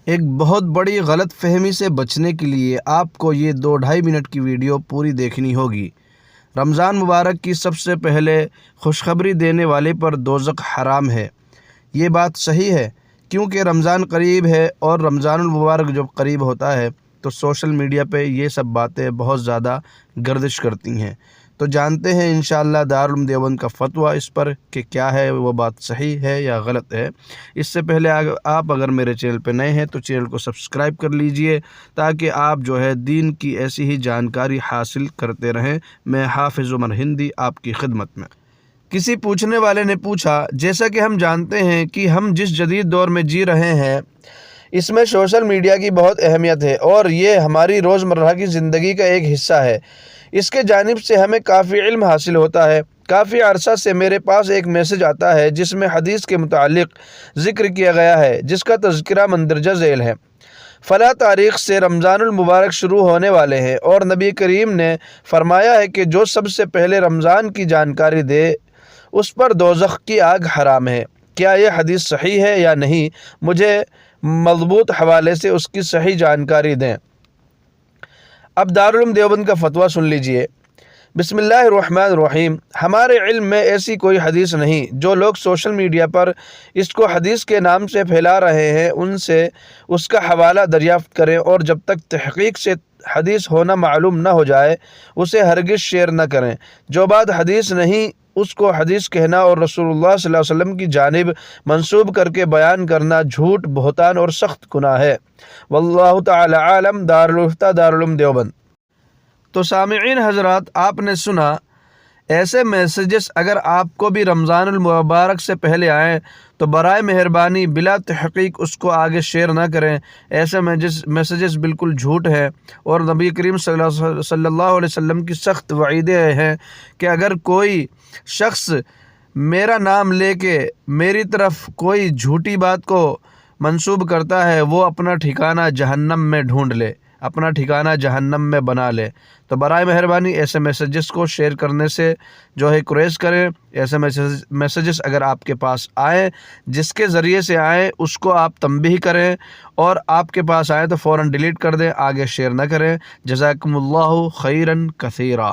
ایک بہت بڑی غلط فہمی سے بچنے کے لیے آپ کو یہ 2-2.5 منٹ کی ویڈیو پوری دیکھنی ہوگی۔ رمضان مبارک کی سب سے پہلے خوشخبری دینے والے پر دوزخ حرام ہے۔ یہ بات صحیح ہے کیونکہ رمضان قریب ہے، اور رمضان المبارک جب قریب ہوتا ہے تو سوشل میڈیا پہ یہ سب باتیں بہت زیادہ گردش کرتی ہیں۔ تو جانتے ہیں انشاءاللہ دارالعلوم دیوبند کا فتویٰ اس پر کہ کیا ہے، وہ بات صحیح ہے یا غلط ہے۔ اس سے پہلے آپ اگر میرے چینل پہ نئے ہیں تو چینل کو سبسکرائب کر لیجئے تاکہ آپ دین کی ایسی ہی جانکاری حاصل کرتے رہیں۔ میں حافظ عمر ہندی آپ کی خدمت میں۔ کسی پوچھنے والے نے پوچھا، جیسا کہ ہم جانتے ہیں کہ ہم جس جدید دور میں جی رہے ہیں اس میں سوشل میڈیا کی بہت اہمیت ہے، اور یہ ہماری روزمرہ کی زندگی کا ایک حصہ ہے۔ اس کے جانب سے ہمیں کافی علم حاصل ہوتا ہے۔ کافی عرصہ سے میرے پاس ایک میسج آتا ہے جس میں حدیث کے متعلق ذکر کیا گیا ہے، جس کا تذکرہ مندرجہ ذیل ہے۔ فلاں تاریخ سے رمضان المبارک شروع ہونے والے ہیں، اور نبی کریم نے فرمایا ہے کہ جو سب سے پہلے رمضان کی جانکاری دے اس پر دوزخ کی آگ حرام ہے۔ کیا یہ حدیث صحیح ہے یا نہیں؟ مجھے مضبوط حوالے سے اس کی صحیح جانکاری دیں۔ اب دارالعلوم دیوبند کا فتویٰ سن لیجئے۔ بسم اللہ الرحمن الرحیم۔ ہمارے علم میں ایسی کوئی حدیث نہیں۔ جو لوگ سوشل میڈیا پر اس کو حدیث کے نام سے پھیلا رہے ہیں ان سے اس کا حوالہ دریافت کریں، اور جب تک تحقیق سے حدیث ہونا معلوم نہ ہو جائے اسے ہرگز شیئر نہ کریں۔ جو بات حدیث نہیں اس کو حدیث کہنا اور رسول اللہ صلی اللہ علیہ وسلم کی جانب منسوب کر کے بیان کرنا جھوٹ، بہتان اور سخت گناہ ہے۔ واللہ تعالی عالم۔ دارالفتہ دارالعلوم دیوبند۔ تو سامعین حضرات، آپ نے سنا، ایسے میسیجز اگر آپ کو بھی رمضان المبارک سے پہلے آئیں تو برائے مہربانی بلا تحقیق اس کو آگے شیئر نہ کریں۔ ایسے میسیجز بالکل جھوٹ ہیں، اور نبی کریم صلی اللہ علیہ وسلم کی سخت وعیدیں ہیں کہ اگر کوئی شخص میرا نام لے کے میری طرف کوئی جھوٹی بات کو منسوب کرتا ہے وہ اپنا ٹھکانہ جہنم میں ڈھونڈ لے، اپنا ٹھکانہ جہنم میں بنا لے۔ تو برائے مہربانی ایسے میسیجز کو شیئر کرنے سے گریز کریں۔ ایسے میسیجز اگر آپ کے پاس آئیں، جس کے ذریعے سے آئیں اس کو آپ تنبیہ کریں، اور آپ کے پاس آئیں تو فوراً ڈیلیٹ کر دیں، آگے شیئر نہ کریں۔ جزاکم اللہ خیراً کثیرا۔